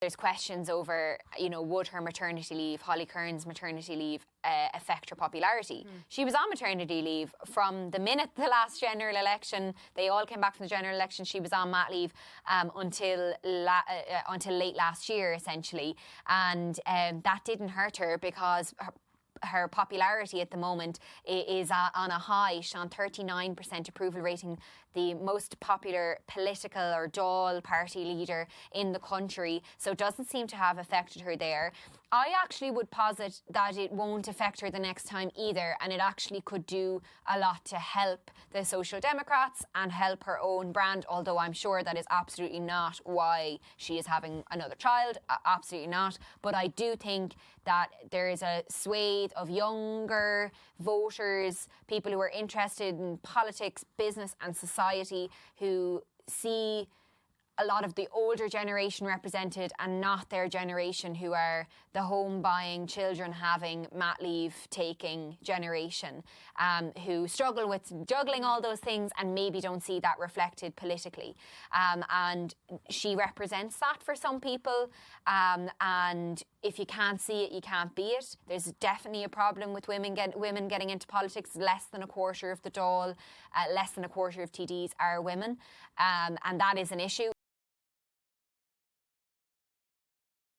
There's questions over, would her maternity leave, Holly Cairns' maternity leave, affect her popularity. She was on maternity leave from the minute the last general election. They all came back from the general election. She was on mat leave until late last year, essentially. And that didn't hurt her because her popularity at the moment is on a high. She's on 39% approval rating, the most popular political or Dáil party leader in the country. So it doesn't seem to have affected her there. I actually would posit that it won't affect her the next time either, and it actually could do a lot to help the Social Democrats and help her own brand, although I'm sure that is absolutely not why she is having another child, absolutely not. But I do think that there is a swathe of younger voters, people who are interested in politics, business and society, who see a lot of the older generation represented and not their generation, who are the home buying, children having, mat leave taking generation, who struggle with juggling all those things and maybe don't see that reflected politically. And she represents that for some people. And if you can't see it, you can't be it. There's definitely a problem with women getting into politics. Less than a quarter of the Dáil, less than a quarter of TDs are women. And that is an issue.